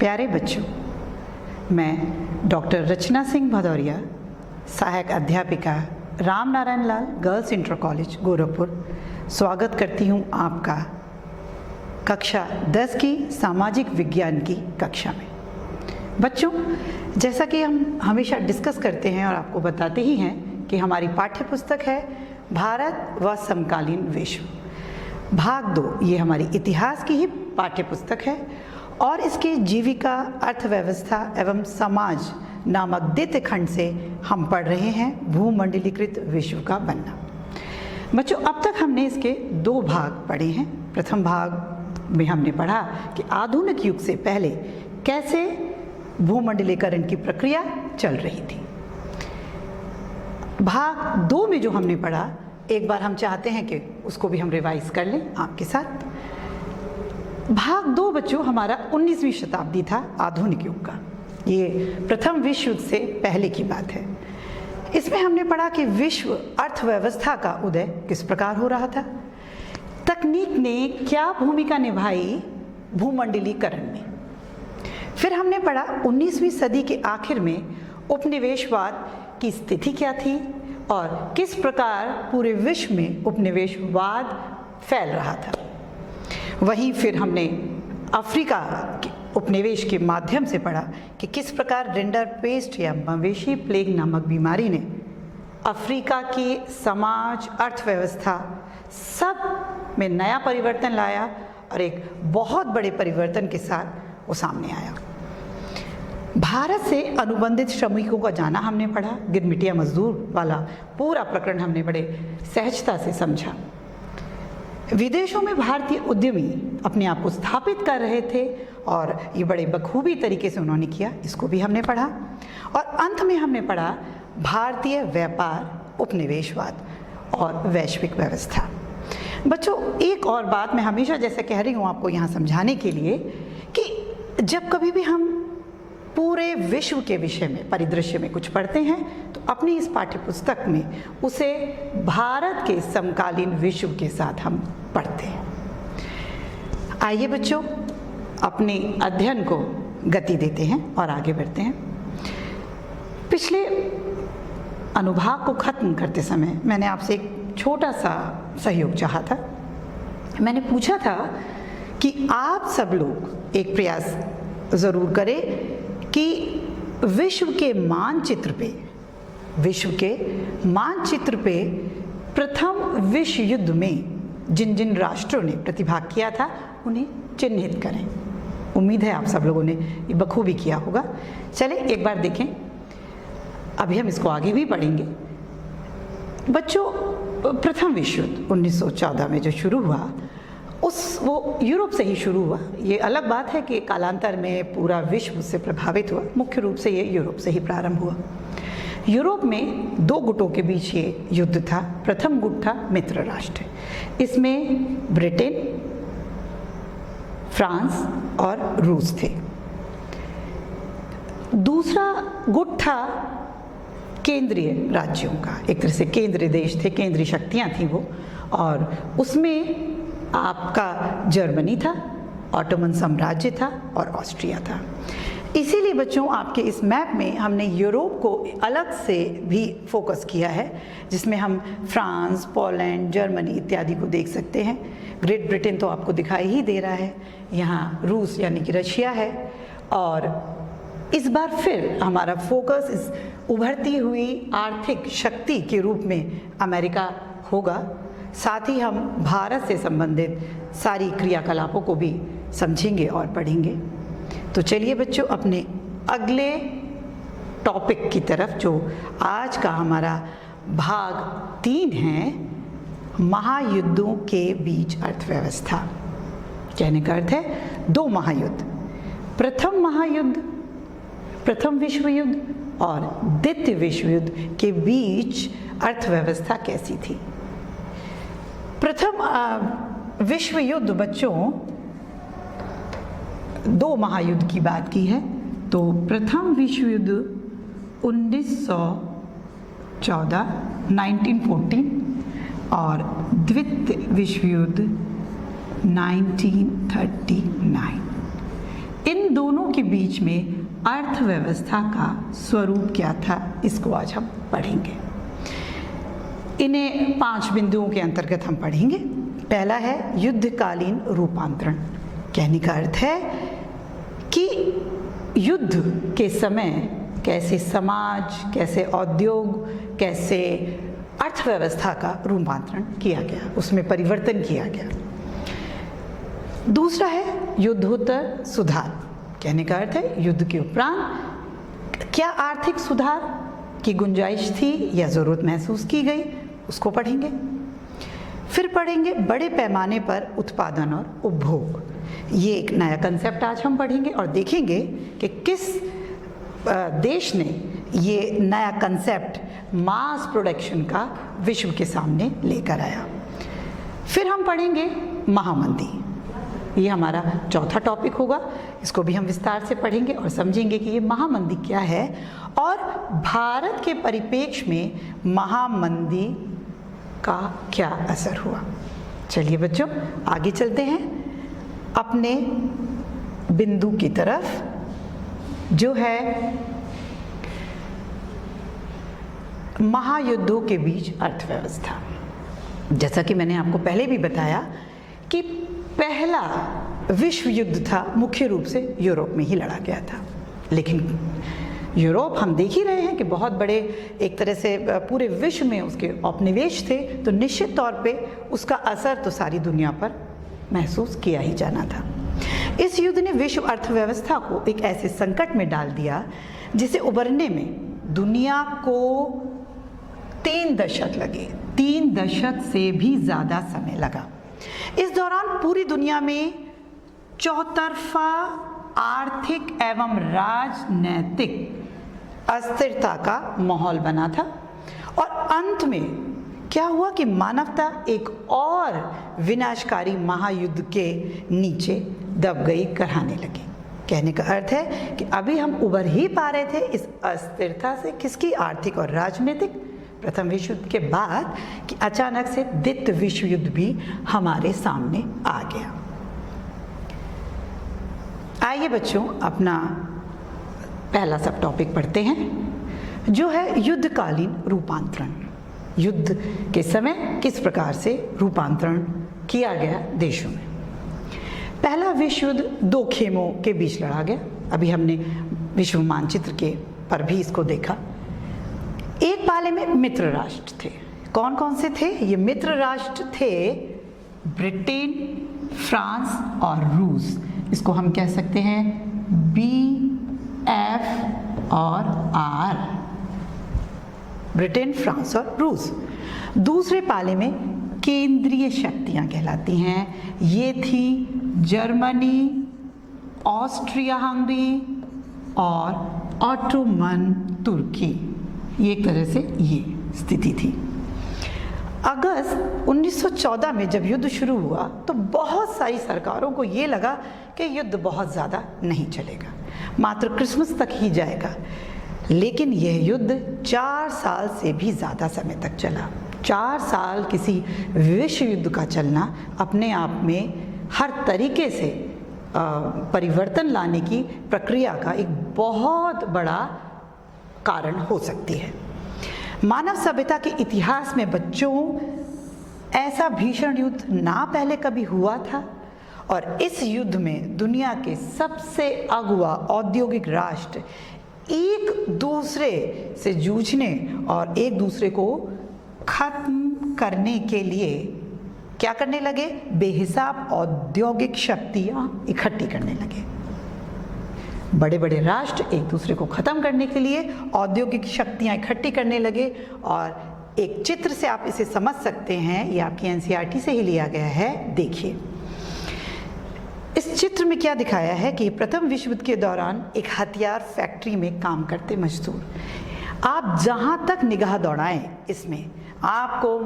प्यारे बच्चों, मैं डॉक्टर रचना सिंह भदौरिया, सहायक अध्यापिका Ram Narayan Lal girls inter college Gorakhpur, स्वागत करती हूँ आपका कक्षा 10 की सामाजिक विज्ञान की कक्षा में। बच्चों, जैसा कि हम हमेशा डिस्कस करते हैं और आपको बताते ही हैं कि हमारी पाठ्य पुस्तक है भारत व समकालीन विश्व भाग 2। ये हमारी इतिहास की ही पाठ्य पुस्तक है और इसके जीविका, अर्थव्यवस्था एवं समाज नामक द्वितीय खंड से हम पढ़ रहे हैं भूमंडलीकृत विश्व का बनना। बच्चों, अब तक हमने इसके 2 भाग पढ़े हैं। प्रथम भाग में हमने पढ़ा कि आधुनिक युग से पहले कैसे भूमंडलीकरण की प्रक्रिया चल रही थी। भाग 2 में जो हमने पढ़ा, एक बार हम चाहते हैं कि उसको भी हम रिवाइज कर लें आपके साथ। भाग 2 बच्चों हमारा 19वीं शताब्दी था, आधुनिक युग का। ये प्रथम विश्व युद्ध से पहले की बात है। इसमें हमने पढ़ा कि विश्व अर्थव्यवस्था का उदय किस प्रकार हो रहा था, तकनीक ने क्या भूमिका निभाई भूमंडलीकरण में। फिर हमने पढ़ा 19वीं सदी के आखिर में उपनिवेशवाद की स्थिति क्या थी और किस प्रकार पूरे विश्व में उपनिवेशवाद फैल रहा था। वहीं फिर हमने अफ्रीका के उपनिवेश के माध्यम से पढ़ा कि किस प्रकार रिंडरपेस्ट या मवेशी प्लेग नामक बीमारी ने अफ्रीका की समाज, अर्थव्यवस्था सब में नया परिवर्तन लाया और एक बहुत बड़े परिवर्तन के साथ वो सामने आया। भारत से अनुबंधित श्रमिकों का जाना हमने पढ़ा, गिरमिटिया मजदूर वाला पूरा प्रकरण हमने बड़े सहजता से समझा। विदेशों में भारतीय उद्यमी अपने आप को स्थापित कर रहे थे और ये बड़े बखूबी तरीके से उन्होंने किया, इसको भी हमने पढ़ा। और अंत में हमने पढ़ा भारतीय व्यापार, उपनिवेशवाद और वैश्विक व्यवस्था। बच्चों, एक और बात मैं हमेशा जैसे कह रही हूँ आपको यहाँ समझाने के लिए कि जब कभी भी हम पूरे विश्व के विषय में, परिदृश्य में कुछ पढ़ते हैं तो अपनी इस पाठ्य पुस्तक में उसे भारत के समकालीन विश्व के साथ हम पढ़ते हैं। आइए बच्चों, अपने अध्ययन को गति देते हैं और आगे बढ़ते हैं। पिछले अनुभाग को खत्म करते समय मैंने आपसे एक छोटा सा सहयोग चाहा था। मैंने पूछा था कि आप सब लोग एक प्रयास ज़रूर करें कि विश्व के मानचित्र पे प्रथम विश्व युद्ध में जिन जिन राष्ट्रों ने प्रतिभाग किया था उन्हें चिन्हित करें। उम्मीद है आप सब लोगों ने ये बखूबी किया होगा। चलें एक बार देखें, अभी हम इसको आगे भी पढ़ेंगे। बच्चों, प्रथम विश्व युद्ध 1914 में जो शुरू हुआ वो यूरोप से ही शुरू हुआ। ये अलग बात है कि कालांतर में पूरा विश्व उससे प्रभावित हुआ, मुख्य रूप से ये यूरोप से ही प्रारंभ हुआ। यूरोप में 2 गुटों के बीच ये युद्ध था। प्रथम गुट था मित्र राष्ट्र, इसमें ब्रिटेन, फ्रांस और रूस थे। दूसरा गुट था केंद्रीय राज्यों का, एक तरह से केंद्रीय देश थे, केंद्रीय शक्तियाँ थीं वो, और उसमें आपका जर्मनी था, ऑटोमन साम्राज्य था और ऑस्ट्रिया था। इसीलिए बच्चों, आपके इस मैप में हमने यूरोप को अलग से भी फोकस किया है, जिसमें हम फ्रांस, पोलैंड, जर्मनी इत्यादि को देख सकते हैं। ग्रेट ब्रिटेन तो आपको दिखाई ही दे रहा है, यहाँ रूस यानी कि रशिया है। और इस बार फिर हमारा फोकस इस उभरती हुई आर्थिक शक्ति के रूप में अमेरिका होगा। साथ ही हम भारत से संबंधित सारी क्रियाकलापों को भी समझेंगे और पढ़ेंगे। तो चलिए बच्चों, अपने अगले टॉपिक की तरफ, जो आज का हमारा भाग 3 है, महायुद्धों के बीच अर्थव्यवस्था। कहने का अर्थ है 2 महायुद्ध, प्रथम महायुद्ध, प्रथम विश्व युद्ध और द्वितीय विश्व युद्ध के बीच अर्थव्यवस्था कैसी थी। प्रथम विश्व युद्ध बच्चों 2 महायुद्ध की बात की है। तो प्रथम विश्व युद्ध 1914 1914 और द्वितीय विश्व युद्ध 1939। इन दोनों के बीच में अर्थव्यवस्था का स्वरूप क्या था, इसको आज हम पढ़ेंगे। इन्हें 5 बिंदुओं के अंतर्गत हम पढ़ेंगे। पहला है युद्धकालीन रूपांतरण। कहने का अर्थ है कि युद्ध के समय कैसे समाज, कैसे उद्योग, कैसे अर्थव्यवस्था का रूपांतरण किया गया, उसमें परिवर्तन किया गया। दूसरा है युद्धोत्तर सुधार। कहने का अर्थ है युद्ध के उपरांत क्या आर्थिक सुधार की गुंजाइश थी या ज़रूरत महसूस की गई, उसको पढ़ेंगे। फिर पढ़ेंगे बड़े पैमाने पर उत्पादन और उपभोग। ये एक नया कंसेप्ट आज हम पढ़ेंगे और देखेंगे कि किस देश ने ये नया कंसेप्ट मास प्रोडक्शन का विश्व के सामने लेकर आया। फिर हम पढ़ेंगे महामंदी। ये हमारा चौथा टॉपिक होगा। इसको भी हम विस्तार से पढ़ेंगे और समझेंगे कि ये महामंदी क्या है और भारत के परिप्रेक्ष्य में महामंदी का क्या असर हुआ। चलिए बच्चों, आगे चलते हैं अपने बिंदु की तरफ, जो है महायुद्धों के बीच अर्थव्यवस्था। जैसा कि मैंने आपको पहले भी बताया कि पहला विश्व युद्ध था मुख्य रूप से यूरोप में ही लड़ा गया था, लेकिन यूरोप हम देख ही रहे हैं कि बहुत बड़े एक तरह से पूरे विश्व में उसके उपनिवेश थे, तो निश्चित तौर पे उसका असर तो सारी दुनिया पर महसूस किया ही जाना था। इस युद्ध ने विश्व अर्थव्यवस्था को एक ऐसे संकट में डाल दिया जिसे उबरने में दुनिया को 3 दशक लगे। 3 दशक से भी ज़्यादा समय लगा। इस दौरान पूरी दुनिया में चौतरफा आर्थिक एवं राजनैतिक अस्थिरता का माहौल बना था और अंत में क्या हुआ कि मानवता एक और विनाशकारी महायुद्ध के नीचे दब गई, कराने लगी। कहने का अर्थ है कि अभी हम उबर ही पा रहे थे इस अस्थिरता से, किसकी, आर्थिक और राजनीतिक, प्रथम विश्व युद्ध के बाद, कि अचानक से द्वितीय विश्व युद्ध भी हमारे सामने आ गया। आइए बच्चों, अपना पहला सब टॉपिक पढ़ते हैं, जो है युद्धकालीन रूपांतरण। युद्ध के समय किस प्रकार से रूपांतरण किया गया देशों में। पहला विश्व युद्ध 2 खेमों के बीच लड़ा गया। अभी हमने विश्व मानचित्र के पर भी इसको देखा। एक पाले में मित्र राष्ट्र थे। कौन कौन से थे? ये मित्र राष्ट्र थे ब्रिटेन, फ्रांस और रूस। इसको हम कह सकते हैं BF और R, ब्रिटेन, फ्रांस और रूस। दूसरे पाले में केंद्रीय शक्तियां कहलाती हैं। ये थी जर्मनी, ऑस्ट्रिया हंगरी और ऑटोमन तुर्की। ये एक तरह से ये स्थिति थी। अगस्त 1914 में जब युद्ध शुरू हुआ तो बहुत सारी सरकारों को ये लगा कि युद्ध बहुत ज़्यादा नहीं चलेगा, मात्र क्रिसमस तक ही जाएगा। लेकिन यह युद्ध 4 साल से भी ज़्यादा समय तक चला। 4 साल किसी विश्व युद्ध का चलना अपने आप में हर तरीके से परिवर्तन लाने की प्रक्रिया का एक बहुत बड़ा कारण हो सकती है। मानव सभ्यता के इतिहास में बच्चों, ऐसा भीषण युद्ध ना पहले कभी हुआ था और इस युद्ध में दुनिया के सबसे अगुआ औद्योगिक राष्ट्र एक दूसरे से जूझने और एक दूसरे को खत्म करने के लिए क्या करने लगे? बेहिसाब औद्योगिक शक्तियां इकट्ठी करने लगे। बड़े बड़े राष्ट्र एक दूसरे को ख़त्म करने के लिए औद्योगिक शक्तियां इकट्ठी करने लगे। और एक चित्र से आप इसे समझ सकते हैं, ये आपकी NCERT से ही लिया गया है। देखिए इस चित्र में क्या दिखाया है कि प्रथम विश्व युद्ध के दौरान एक हथियार फैक्ट्री में काम करते मजदूर, आप जहाँ तक निगाह दौड़ाएं इसमें आपको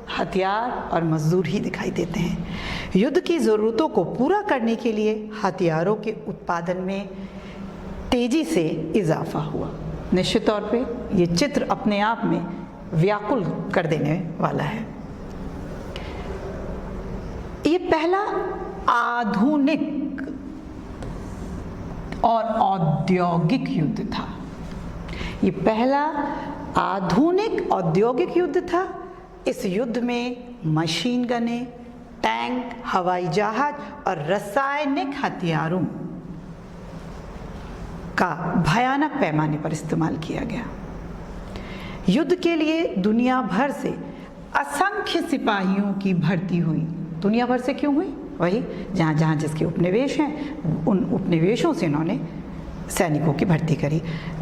हथियार और मजदूर ही दिखाई देते हैं। युद्ध की ज़रूरतों को पूरा करने के लिए हथियारों के उत्पादन में तेज़ी से इजाफा हुआ। निश्चित तौर पे ये चित्र अपने आप में व्याकुल कर देने वाला है। ये पहला आधुनिक और औद्योगिक युद्ध था। ये पहला आधुनिक औद्योगिक युद्ध था। इस युद्ध में मशीन गनें, टैंक, हवाई जहाज और रासायनिक हथियारों का भयानक पैमाने पर इस्तेमाल किया गया। युद्ध के लिए दुनिया भर से असंख्य सिपाहियों की भर्ती हुई। दुनिया भर से क्यों हुई? वही जहाँ जहाँ जिसके उपनिवेश हैं उन उपनिवेशों से इन्होंने सैनिकों की भर्ती करी।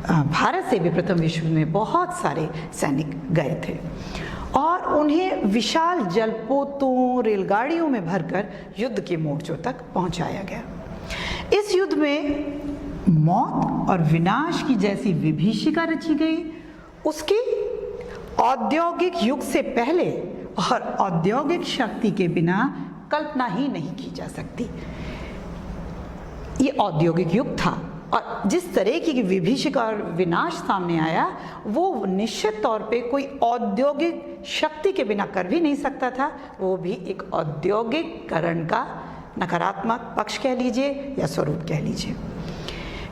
भारत से भी प्रथम विश्व में बहुत सारे सैनिक गए थे और उन्हें विशाल जलपोतों, रेलगाड़ियों में भरकर युद्ध के मोर्चों तक पहुंचाया गया। इस युद्ध में मौत और विनाश की जैसी विभीषिका रची गई, उसकी औद्योगिक युग से पहले और औद्योगिक शक्ति के बिना कल्पना ही नहीं की जा सकती। ये औद्योगिक युग था और जिस तरह की विभीषिका और विनाश सामने आया वो निश्चित तौर पे कोई औद्योगिक शक्ति के बिना कर भी नहीं सकता था। वो भी एक औद्योगिकरण का नकारात्मक पक्ष कह लीजिए या स्वरूप कह लीजिए।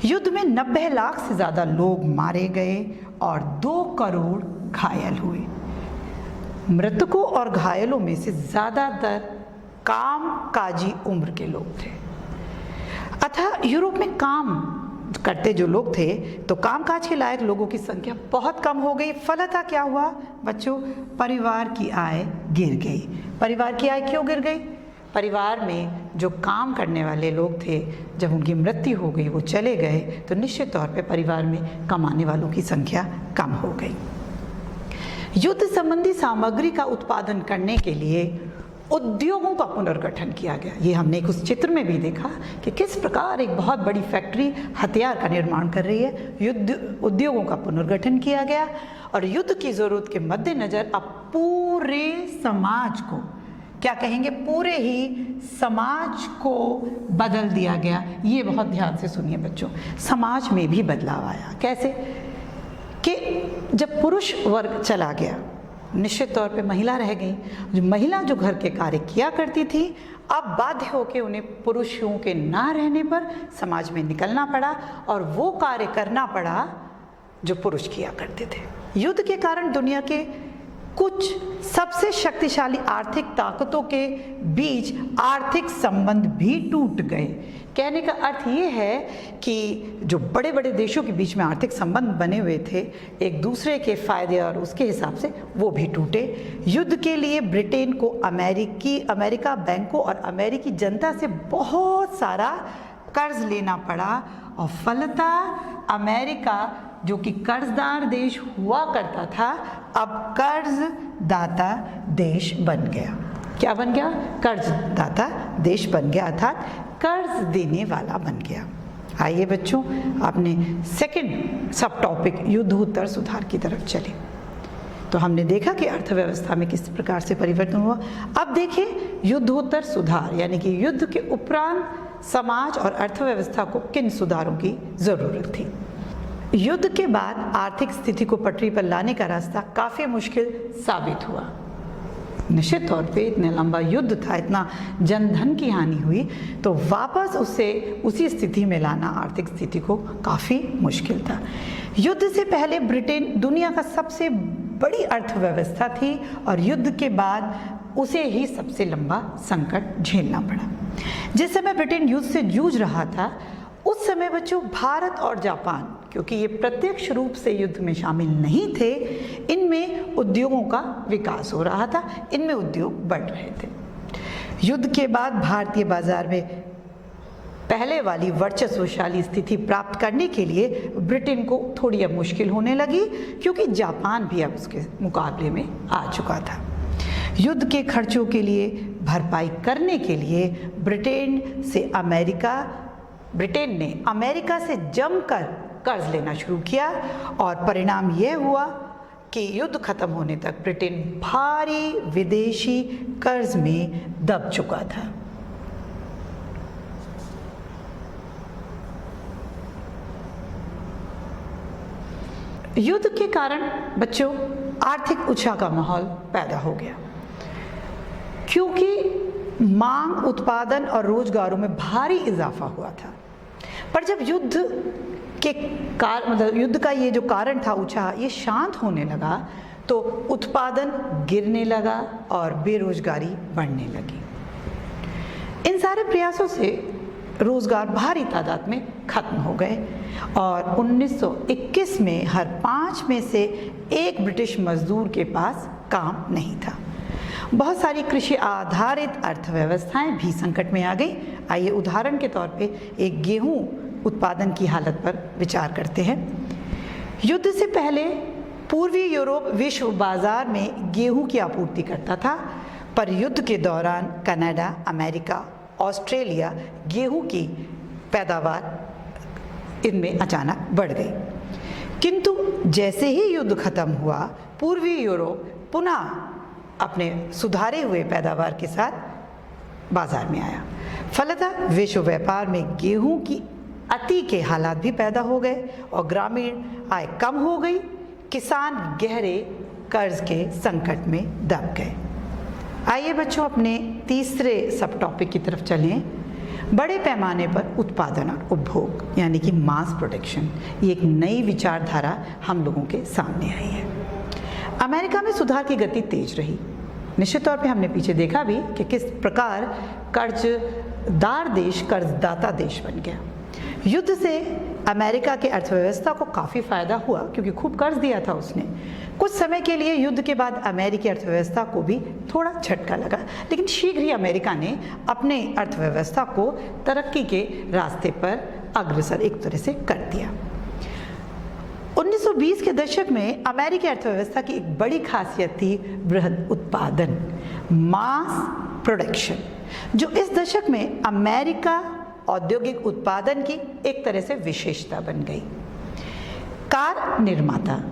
युद्ध में 90 लाख से ज़्यादा लोग मारे गए और 2 करोड़ घायल हुए। मृतकों और घायलों में से ज़्यादातर कामकाजी उम्र के लोग थे। अतः यूरोप में काम करते जो लोग थे तो कामकाज के लायक लोगों की संख्या बहुत कम हो गई। फलतः क्या हुआ बच्चों? परिवार की आय गिर गई। परिवार की आय क्यों गिर गई? परिवार में जो काम करने वाले लोग थे जब उनकी मृत्यु हो गई, वो चले गए, तो निश्चित तौर पे परिवार में कमाने वालों की संख्या कम हो गई। युद्ध संबंधी सामग्री का उत्पादन करने के लिए उद्योगों का पुनर्गठन किया गया। ये हमने उस चित्र में भी देखा कि किस प्रकार एक बहुत बड़ी फैक्ट्री हथियार का निर्माण कर रही है। उद्योगों का पुनर्गठन किया गया और युद्ध की ज़रूरत के मद्देनज़र अब पूरे समाज को, क्या कहेंगे, पूरे ही समाज को बदल दिया गया। ये बहुत ध्यान से सुनिए बच्चों। समाज में भी बदलाव आया। कैसे? कि जब पुरुष वर्ग चला गया, निश्चित तौर पे महिला रह गई। महिला जो घर के कार्य किया करती थी, अब बाध्य होकर उन्हें पुरुषों के ना रहने पर समाज में निकलना पड़ा और वो कार्य करना पड़ा जो पुरुष किया करते थे। युद्ध के कारण दुनिया के कुछ सबसे शक्तिशाली आर्थिक ताकतों के बीच आर्थिक संबंध भी टूट गए। कहने का अर्थ ये है कि जो बड़े बड़े देशों के बीच में आर्थिक संबंध बने हुए थे एक दूसरे के फायदे और उसके हिसाब से, वो भी टूटे। युद्ध के लिए ब्रिटेन को अमेरिका बैंकों और अमेरिकी जनता से बहुत सारा कर्ज लेना पड़ा और फलतः अमेरिका जो कि कर्जदार देश हुआ करता था अब कर्जदाता देश बन गया। क्या बन गया? कर्जदाता देश बन गया, अर्थात कर्ज देने वाला बन गया। आइए बच्चों, आपने सेकंड सब टॉपिक युद्धोत्तर सुधार की तरफ चले तो हमने देखा कि अर्थव्यवस्था में किस प्रकार से परिवर्तन हुआ। अब देखिए युद्धोत्तर सुधार, यानी कि युद्ध के उपरांत समाज और अर्थव्यवस्था को किन सुधारों की जरूरत थी। युद्ध के बाद आर्थिक स्थिति को पटरी पर लाने का रास्ता काफ़ी मुश्किल साबित हुआ। निश्चित तौर पे इतना लंबा युद्ध था, इतना जनधन की हानि हुई, तो वापस उसी स्थिति में लाना आर्थिक स्थिति को काफ़ी मुश्किल था। युद्ध से पहले ब्रिटेन दुनिया का सबसे बड़ी अर्थव्यवस्था थी और युद्ध के बाद उसे ही सबसे लंबा संकट झेलना पड़ा। जिस समय ब्रिटेन युद्ध से जूझ रहा था उस समय बच्चों भारत और जापान, क्योंकि ये प्रत्यक्ष रूप से युद्ध में शामिल नहीं थे, इनमें उद्योगों का विकास हो रहा था, इनमें उद्योग बढ़ रहे थे। युद्ध के बाद भारतीय बाजार में पहले वाली वर्चस्वशाली स्थिति प्राप्त करने के लिए ब्रिटेन को थोड़ी अब मुश्किल होने लगी, क्योंकि जापान भी अब उसके मुकाबले में आ चुका था। युद्ध के खर्चों के लिए भरपाई करने के लिए ब्रिटेन ने अमेरिका से जमकर कर्ज लेना शुरू किया और परिणाम यह हुआ कि युद्ध खत्म होने तक ब्रिटेन भारी विदेशी कर्ज में दब चुका था। युद्ध के कारण बच्चों आर्थिक उछाल का माहौल पैदा हो गया, क्योंकि मांग, उत्पादन और रोजगारों में भारी इजाफा हुआ था। पर जब युद्ध का ये जो कारण था ऊंचा, ये शांत होने लगा तो उत्पादन गिरने लगा और बेरोजगारी बढ़ने लगी। इन सारे प्रयासों से रोजगार भारी तादाद में खत्म हो गए और 1921 में हर 5 में से 1 ब्रिटिश मजदूर के पास काम नहीं था। बहुत सारी कृषि आधारित अर्थव्यवस्थाएं भी संकट में आ गई। आइए उदाहरण के तौर पे एक गेहूं उत्पादन की हालत पर विचार करते हैं। युद्ध से पहले पूर्वी यूरोप विश्व बाजार में गेहूं की आपूर्ति करता था, पर युद्ध के दौरान कनाडा, अमेरिका, ऑस्ट्रेलिया गेहूं की पैदावार इनमें अचानक बढ़ गई। किंतु जैसे ही युद्ध खत्म हुआ, पूर्वी यूरोप पुनः अपने सुधारे हुए पैदावार के साथ बाजार में आया। फलतः विश्व व्यापार में गेहूं की अति के हालात भी पैदा हो गए और ग्रामीण आय कम हो गई। किसान गहरे कर्ज के संकट में दब गए। आइए बच्चों अपने तीसरे सब टॉपिक की तरफ चलें। बड़े पैमाने पर उत्पादन और उपभोग यानी कि मास प्रोडक्शन, ये एक नई विचारधारा हम लोगों के सामने आई है। अमेरिका में सुधार की गति तेज रही। निश्चित तौर पे हमने पीछे देखा भी कि किस प्रकार कर्जदार देश कर्जदाता देश बन गया। युद्ध से अमेरिका के अर्थव्यवस्था को काफ़ी फायदा हुआ क्योंकि खूब कर्ज दिया था उसने। कुछ समय के लिए युद्ध के बाद अमेरिकी अर्थव्यवस्था को भी थोड़ा झटका लगा, लेकिन शीघ्र ही अमेरिका ने अपने अर्थव्यवस्था को तरक्की के रास्ते पर अग्रसर एक तरह से कर दिया। 1920 के दशक में अमेरिकी अर्थव्यवस्था की एक बड़ी खासियत थी बृहद उत्पादन, मास प्रोडक्शन, जो इस दशक में अमेरिका औद्योगिक उत्पादन की एक तरह से विशेषता बन गई। कार निर्माता,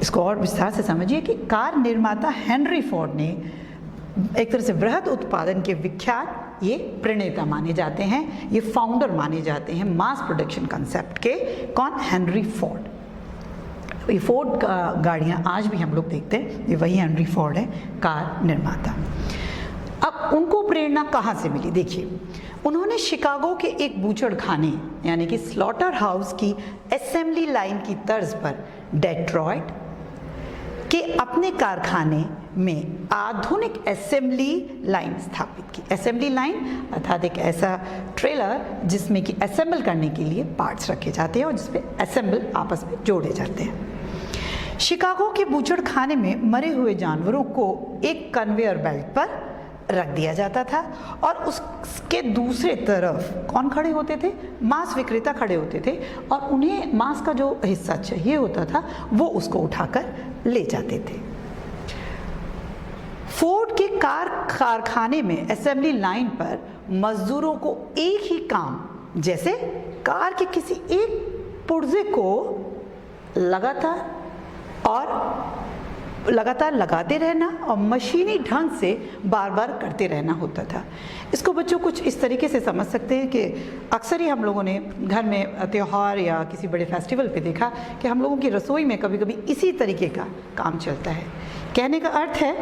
इसको और विस्तार से समझिए कि कार निर्माता हेनरी फोर्ड ने एक तरह से बृहद उत्पादन के विख्यात ये प्रणेता माने जाते हैं, ये फाउंडर माने जाते हैं मास प्रोडक्शन कंसेप्ट के। कौन? Henry Ford. ये फोर्ड गाड़ियाँ आज भी हम लोग देखते हैं, ये वही हेनरी फोर्ड है, कार निर्माता। अब उनको प्रेरणा कहाँ से मिली? देखिए, उन्होंने शिकागो के एक बूचड़ खाने यानी कि स्लॉटर हाउस की असेंबली लाइन की तर्ज पर डेट्रॉयट के अपने कारखाने में आधुनिक असेंबली लाइन स्थापित की। असेंबली लाइन अर्थात एक ऐसा ट्रेलर जिसमें कि असेंबल करने के लिए पार्ट्स रखे जाते हैं और जिसपे असेंबल आपस में जोड़े जाते हैं। शिकागो के बूचड़ खाने में मरे हुए जानवरों को एक कन्वेयर बेल्ट पर रख दिया जाता था और उसके दूसरे तरफ कौन खड़े होते थे? मांस विक्रेता खड़े होते थे और उन्हें मांस का जो हिस्सा चाहिए होता था वो उसको उठाकर ले जाते थे। फोर्ड के कारखाने में असेंबली लाइन पर मजदूरों को एक ही काम, जैसे कार के किसी एक पुर्जे को लगातार लगाते रहना और मशीनी ढंग से बार बार करते रहना होता था। इसको बच्चों कुछ इस तरीके से समझ सकते हैं कि अक्सर ही हम लोगों ने घर में त्यौहार या किसी बड़े फेस्टिवल पे देखा कि हम लोगों की रसोई में कभी कभी इसी तरीके का काम चलता है। कहने का अर्थ है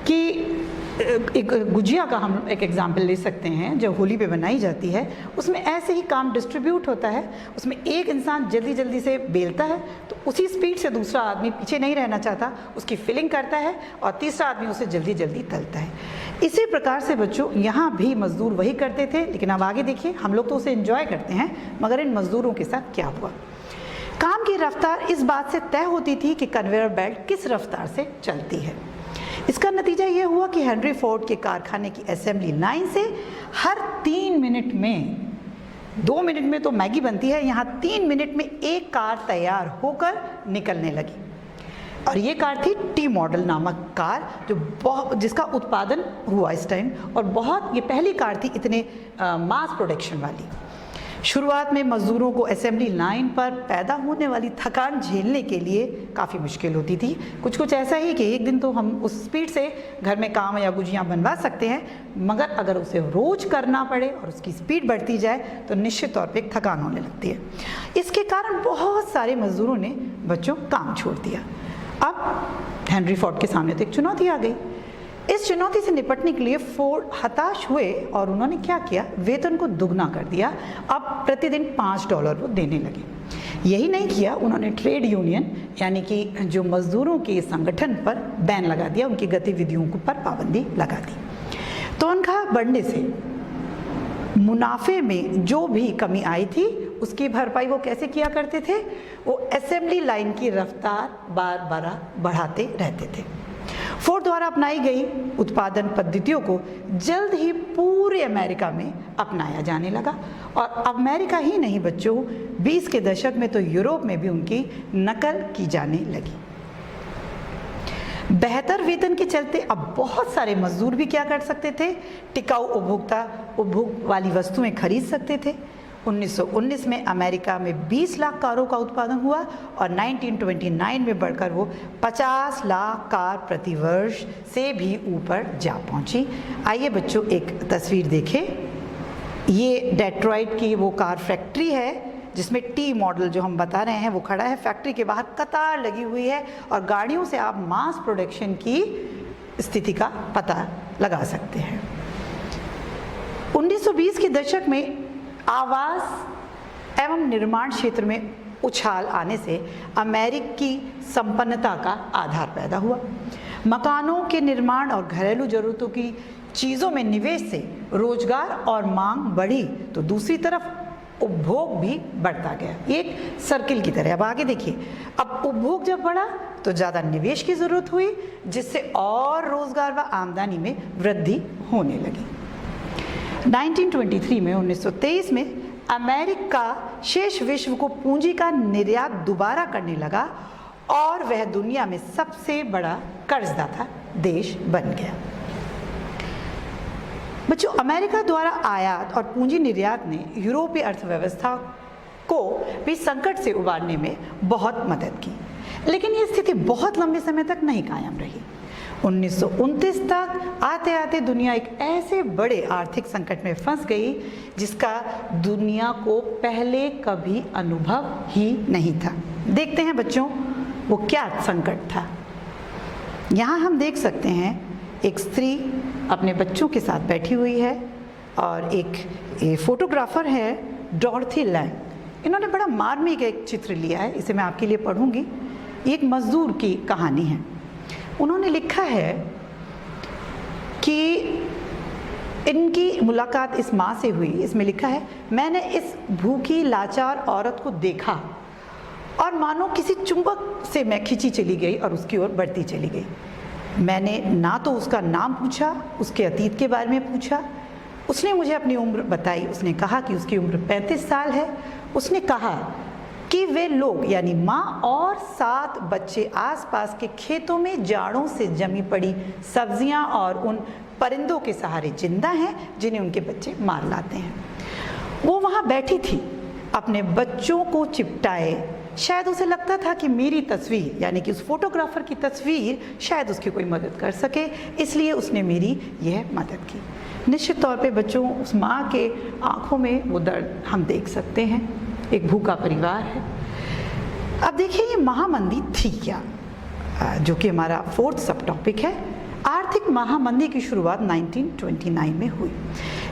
कि एक गुजिया का हम एक एग्जाम्पल ले सकते हैं, जो होली पे बनाई जाती है, उसमें ऐसे ही काम डिस्ट्रीब्यूट होता है। उसमें एक इंसान जल्दी जल्दी से बेलता है तो उसी स्पीड से दूसरा आदमी पीछे नहीं रहना चाहता, उसकी फिलिंग करता है और तीसरा आदमी उसे जल्दी जल्दी तलता है। इसी प्रकार से बच्चों यहाँ भी मजदूर वही करते थे, लेकिन अब आगे देखिए, हम लोग तो उसे एंजॉय करते हैं, मगर इन मजदूरों के साथ क्या हुआ? काम की रफ्तार इस बात से तय होती थी कि कन्वेयर बेल्ट किस रफ्तार से चलती है। इसका नतीजा ये हुआ कि हेनरी फोर्ड के कारखाने की असेंबली लाइन से हर 3 मिनट में, 2 मिनट में तो मैगी बनती है, यहाँ 3 मिनट में एक कार तैयार होकर निकलने लगी। और ये कार थी टी मॉडल नामक कार, जिसका उत्पादन हुआ इस टाइम, और ये पहली कार थी इतने मास प्रोडक्शन वाली। शुरुआत में मजदूरों को असेंबली लाइन पर पैदा होने वाली थकान झेलने के लिए काफ़ी मुश्किल होती थी। कुछ ऐसा ही कि एक दिन तो हम उस स्पीड से घर में काम या गुजियाँ बनवा सकते हैं, मगर अगर उसे रोज करना पड़े और उसकी स्पीड बढ़ती जाए तो निश्चित तौर पे एक थकान होने लगती है। इसके कारण बहुत सारे मजदूरों ने बच्चों काम छोड़ दिया। अब हेनरी फोर्ड के सामने तो एक चुनौती आ गई इस चुनौती से निपटने के लिए फोर्ड हताश हुए और उन्होंने क्या किया, वेतन को दुगना कर दिया। अब प्रतिदिन $5 वो देने लगे। यही नहीं किया, उन्होंने ट्रेड यूनियन यानी कि जो मजदूरों के संगठन पर बैन लगा दिया, उनकी गतिविधियों पर पाबंदी लगा दी। तनख्वाह बढ़ने से मुनाफे में जो भी कमी आई थी उसकी भरपाई वो कैसे किया करते थे, वो असेंबली लाइन की रफ्तार बार बार बढ़ाते रहते थे। फोर्ड द्वारा अपनाई गई उत्पादन पद्धतियों को जल्द ही पूरे अमेरिका में अपनाया जाने लगा और अमेरिका ही नहीं बच्चों, 20 के दशक में तो यूरोप में भी उनकी नकल की जाने लगी। बेहतर वेतन के चलते अब बहुत सारे मजदूर भी क्या कर सकते थे, टिकाऊ उपभोग वाली वस्तुएं खरीद सकते थे। 1919 में अमेरिका में 20 लाख कारों का उत्पादन हुआ और 1929 में बढ़कर वो 50 लाख कार प्रति वर्ष से भी ऊपर जा पहुंची। आइए बच्चों एक तस्वीर देखें। ये डेट्रॉइट की वो कार फैक्ट्री है जिसमें टी मॉडल जो हम बता रहे हैं वो खड़ा है। फैक्ट्री के बाहर कतार लगी हुई है और गाड़ियों से आप मास प्रोडक्शन की स्थिति का पता लगा सकते हैं। 1920 के दशक में आवास एवं निर्माण क्षेत्र में उछाल आने से अमेरिकी संपन्नता का आधार पैदा हुआ। मकानों के निर्माण और घरेलू जरूरतों की चीज़ों में निवेश से रोजगार और मांग बढ़ी तो दूसरी तरफ उपभोग भी बढ़ता गया, एक सर्किल की तरह। अब आगे देखिए, अब उपभोग जब बढ़ा तो ज़्यादा निवेश की ज़रूरत हुई जिससे और रोजगार व आमदनी में वृद्धि होने लगी। 1923 में 1923 में अमेरिका शेष विश्व को पूंजी का निर्यात दोबारा करने लगा और वह दुनिया में सबसे बड़ा कर्जदाता देश बन गया। बच्चों, अमेरिका द्वारा आयात और पूंजी निर्यात ने यूरोपीय अर्थव्यवस्था को भी संकट से उबारने में बहुत मदद की, लेकिन ये स्थिति बहुत लंबे समय तक नहीं कायम रही। 1929 तक आते आते दुनिया एक ऐसे बड़े आर्थिक संकट में फंस गई जिसका दुनिया को पहले कभी अनुभव ही नहीं था। देखते हैं बच्चों वो क्या संकट था। यहाँ हम देख सकते हैं एक स्त्री अपने बच्चों के साथ बैठी हुई है और एक फोटोग्राफर है डॉर्थी लैंग। इन्होंने बड़ा मार्मिक एक चित्र लिया है, इसे मैं आपके लिए पढ़ूंगी। एक मजदूर की कहानी है। उन्होंने लिखा है कि इनकी मुलाकात इस माँ से हुई। इसमें लिखा है, मैंने इस भूखी लाचार औरत को देखा और मानो किसी चुंबक से मैं खींची चली गई और उसकी ओर बढ़ती चली गई। मैंने ना तो उसका नाम पूछा, उसके अतीत के बारे में पूछा। उसने मुझे अपनी उम्र बताई। उसने कहा कि उसकी उम्र 35 साल है। उसने कहा कि वे लोग यानी माँ और 7 बच्चे आसपास के खेतों में जाड़ों से जमी पड़ी सब्जियां और उन परिंदों के सहारे जिंदा हैं जिन्हें उनके बच्चे मार लाते हैं। वो वहाँ बैठी थी अपने बच्चों को चिपटाए। शायद उसे लगता था कि मेरी तस्वीर यानी कि उस फोटोग्राफर की तस्वीर शायद उसकी कोई मदद कर सके, इसलिए उसने मेरी यह मदद की। निश्चित तौर पे बच्चों उस माँ के आँखों में वो दर्द हम देख सकते हैं। एक भूखा परिवार है। अब देखिए ये महामंदी थी क्या, जो कि हमारा 4th सब टॉपिक है। आर्थिक महामंदी की शुरुआत 1929 में हुई।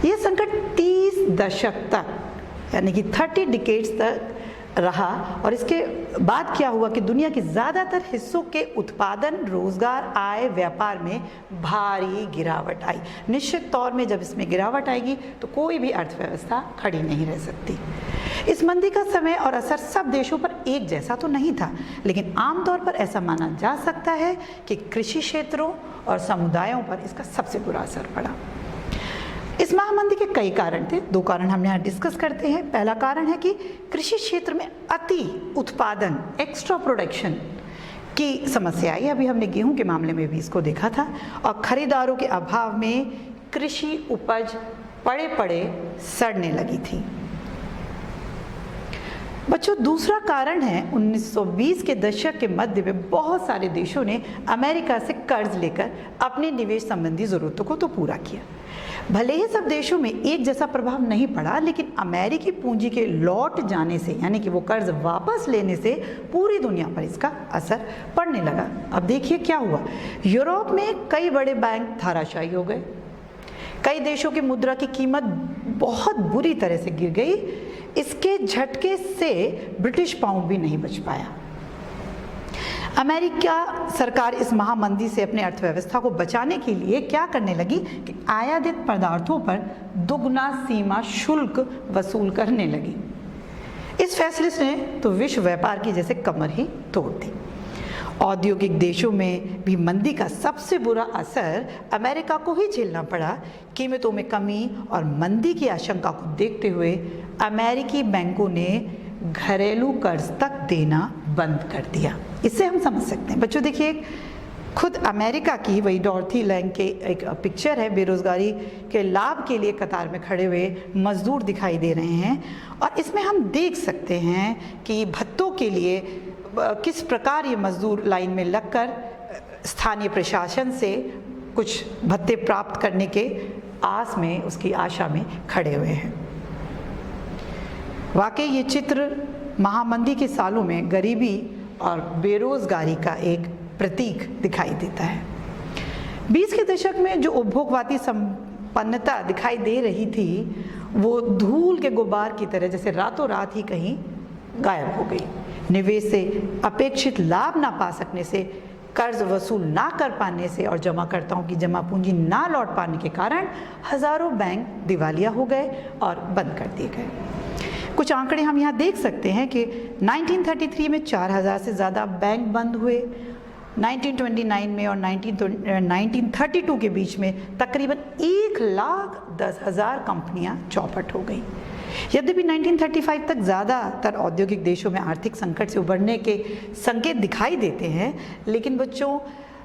ये संकट 30 दशक तक यानी कि 30 डिकेड्स तक रहा और इसके बाद क्या हुआ कि दुनिया के ज़्यादातर हिस्सों के उत्पादन, रोजगार, आय, व्यापार में भारी गिरावट आई। निश्चित तौर में जब इसमें गिरावट आएगी तो कोई भी अर्थव्यवस्था खड़ी नहीं रह सकती। इस मंदी का समय और असर सब देशों पर एक जैसा तो नहीं था, लेकिन आमतौर पर ऐसा माना जा सकता है कि कृषि क्षेत्रों और समुदायों पर इसका सबसे बुरा असर पड़ा। इस महामंदी के कई कारण थे। 2 कारण हम यहाँ डिस्कस करते हैं। पहला कारण है कि कृषि क्षेत्र में अति उत्पादन, एक्स्ट्रा प्रोडक्शन की समस्या आई। अभी हमने गेहूं के मामले में भी इसको देखा था और खरीदारों के अभाव में कृषि उपज पड़े पड़े सड़ने लगी थी। बच्चों दूसरा कारण है 1920 के दशक के मध्य में बहुत सारे देशों ने अमेरिका से कर्ज लेकर अपने निवेश संबंधी ज़रूरतों को तो पूरा किया। भले ही सब देशों में एक जैसा प्रभाव नहीं पड़ा, लेकिन अमेरिकी पूंजी के लौट जाने से, यानी कि वो कर्ज वापस लेने से पूरी दुनिया पर इसका असर पड़ने लगा। अब देखिए क्या हुआ। यूरोप में कई बड़े बैंक धराशायी हो गए, कई देशों की मुद्रा की कीमत बहुत बुरी तरह से गिर गई। इसके झटके से ब्रिटिश पाउंड भी नहीं बच पाया। अमेरिका सरकार इस महामंदी से अपने अर्थव्यवस्था को बचाने के लिए क्या करने लगी कि आयातित पदार्थों पर दुगना सीमा शुल्क वसूल करने लगी। इस फैसले ने तो विश्व व्यापार की जैसे कमर ही तोड़ दी। औद्योगिक देशों में भी मंदी का सबसे बुरा असर अमेरिका को ही झेलना पड़ा। कीमतों में कमी और मंदी की आशंका को देखते हुए अमेरिकी बैंकों ने घरेलू कर्ज तक देना बंद कर दिया। इससे हम समझ सकते हैं। बच्चों देखिए, खुद अमेरिका की वही डॉर्थी लैंग के एक पिक्चर है। बेरोजगारी के लाभ के लिए कतार में खड़े हुए मजदूर दिखाई दे रहे हैं और इसमें हम देख सकते हैं कि भत्तों के लिए किस प्रकार ये मजदूर लाइन में लगकर स्थानीय प्रशासन से कुछ भत्ते प्राप्त करने के आस में, उसकी आशा में खड़े हुए हैं। वाकई ये चित्र महामंदी के सालों में गरीबी और बेरोजगारी का एक प्रतीक दिखाई देता है। 20 के दशक में जो उपभोगवादी संपन्नता दिखाई दे रही थी, वो धूल के गुबार की तरह जैसे रातों रात ही कहीं गायब हो गई। निवेश से अपेक्षित लाभ ना पा सकने से, कर्ज वसूल ना कर पाने से और जमाकर्ताओं की जमा पूंजी ना लौट पाने के कारण हजारों बैंक दिवालिया हो गए और बंद कर दिए गए। कुछ आंकड़े हम यहाँ देख सकते हैं कि 1933 में 4000 से ज़्यादा बैंक बंद हुए। 1929 में और 1932 के बीच में तकरीबन 1,10,000 कंपनियां चौपट हो गई। यद्यपि 1935 तक ज़्यादातर औद्योगिक देशों में आर्थिक संकट से उबरने के संकेत दिखाई देते हैं, लेकिन बच्चों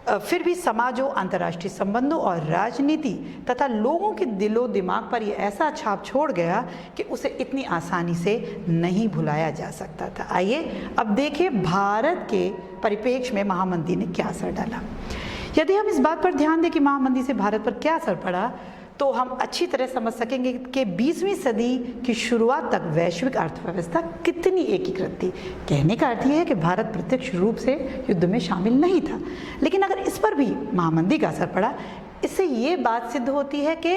फिर भी समाजों, अंतर्राष्ट्रीय संबंधों और राजनीति तथा लोगों के दिलो दिमाग पर यह ऐसा छाप छोड़ गया कि उसे इतनी आसानी से नहीं भुलाया जा सकता था। आइए अब देखें भारत के परिप्रेक्ष्य में महामंदी ने क्या असर डाला। यदि हम इस बात पर ध्यान दें कि महामंदी से भारत पर क्या असर पड़ा, तो हम अच्छी तरह समझ सकेंगे कि 20वीं सदी की शुरुआत तक वैश्विक अर्थव्यवस्था कितनी एकीकृत थी। कहने का अर्थ यह है कि भारत प्रत्यक्ष रूप से युद्ध में शामिल नहीं था, लेकिन अगर इस पर भी महामंदी का असर पड़ा, इससे ये बात सिद्ध होती है कि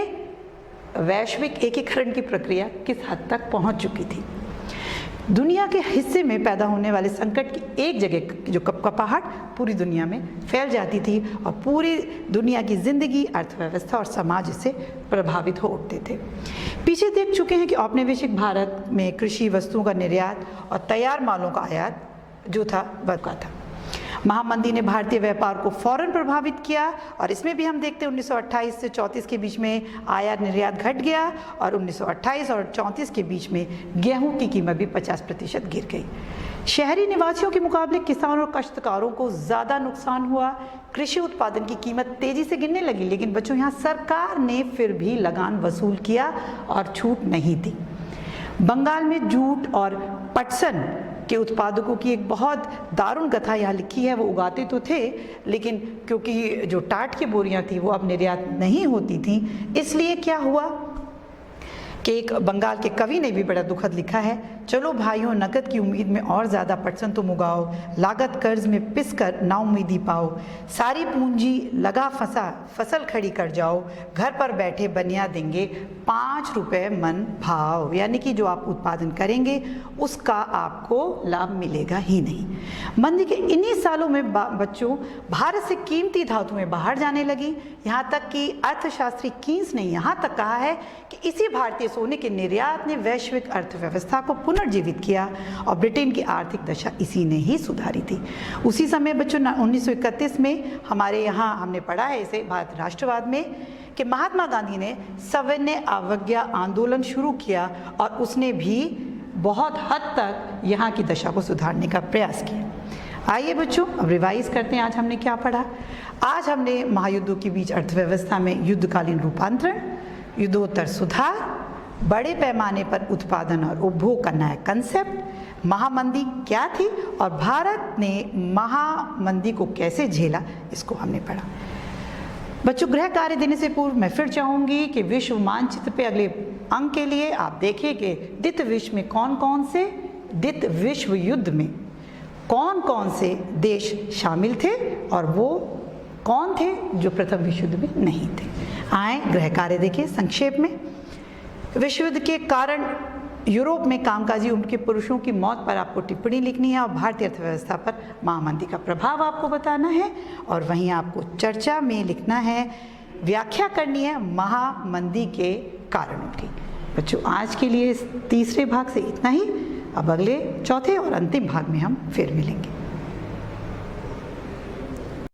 वैश्विक एकीकरण की प्रक्रिया किस हद तक पहुंच चुकी थी। दुनिया के हिस्से में पैदा होने वाले संकट की एक जगह जो कपकपाहट पूरी दुनिया में फैल जाती थी और पूरी दुनिया की जिंदगी, अर्थव्यवस्था और समाज इससे प्रभावित हो उठते थे। पीछे देख चुके हैं कि औपनिवेशिक भारत में कृषि वस्तुओं का निर्यात और तैयार मालों का आयात जो था बढ़ा था। महामंदी ने भारतीय व्यापार को फौरन प्रभावित किया और इसमें भी हम देखते हैं 1928 से 34 के बीच में आयात निर्यात घट गया और 1928 और 34 के बीच में गेहूं की कीमत भी 50% गिर गई। शहरी निवासियों के मुकाबले किसानों और काश्तकारों को ज़्यादा नुकसान हुआ। कृषि उत्पादन की कीमत तेज़ी से गिरने लगी, लेकिन बच्चों यहाँ सरकार ने फिर भी लगान वसूल किया और छूट नहीं दी। बंगाल में जूट और पटसन के उत्पादकों की एक बहुत दारुण कथा यहाँ लिखी है। वो उगाते तो थे, लेकिन क्योंकि जो टाट की बोरियां थी वो अब निर्यात नहीं होती थी, इसलिए क्या हुआ कि एक बंगाल के कवि ने भी बड़ा दुखद लिखा है, चलो भाइयों नकद की उम्मीद में और ज़्यादा पटसन तुम उगाओ, लागत कर्ज में पिस कर नाउम्मीदी पाओ, सारी पूंजी लगा फंसा फसल खड़ी कर जाओ, घर पर बैठे बनिया देंगे 5 रुपये मन भाव। यानी कि जो आप उत्पादन करेंगे उसका आपको लाभ मिलेगा ही नहीं। मंदी के इन्हीं सालों में बच्चों भारत से कीमती धातुएं बाहर जाने लगी। यहाँ तक कि अर्थशास्त्री कीन्स ने यहाँ तक कहा है कि इसी भारतीय सोने के निर्यात ने वैश्विक अर्थव्यवस्था को पुनर्जीवित किया और ब्रिटेन की आर्थिक दशा इसी ने ही सुधारी थी। उसी समय बच्चों 1931 में हमारे यहाँ हमने पढ़ा है इसे भारत राष्ट्रवाद में कि महात्मा गांधी ने सविनय अवज्ञा आंदोलन शुरू किया और उसने भी बहुत हद तक यहाँ की दशा को सुधारने का प्रयास किया। आइए बच्चों अब रिवाइज करते हैं। आज हमने क्या पढ़ा? आज हमने महायुद्धों के बीच अर्थव्यवस्था में युद्धकालीन रूपांतरण, युद्धोत्तर सुधार, बड़े पैमाने पर उत्पादन और उपभोग का नया कंसेप्ट, महामंदी क्या थी और भारत ने महामंदी को कैसे झेला, इसको हमने पढ़ा। बच्चों, गृह कार्य देने से पूर्व मैं फिर चाहूंगी कि विश्व मानचित्र पे अगले अंक के लिए आप देखिए कि द्वितीय विश्व युद्ध में कौन कौन से देश शामिल थे और वो कौन थे जो प्रथम विश्व युद्ध में नहीं थे। आए गृह कार्य देखिए संक्षेप में। विश्व युद्ध के कारण यूरोप में कामकाजी उम्र के पुरुषों की मौत पर आपको टिप्पणी लिखनी है और भारतीय अर्थव्यवस्था पर महामंदी का प्रभाव आपको बताना है, और वहीं आपको चर्चा में लिखना है, व्याख्या करनी है महामंदी के कारणों की। बच्चों, आज के लिए इस तीसरे भाग से इतना ही। अब अगले चौथे और अंतिम भाग में हम फिर मिलेंगे।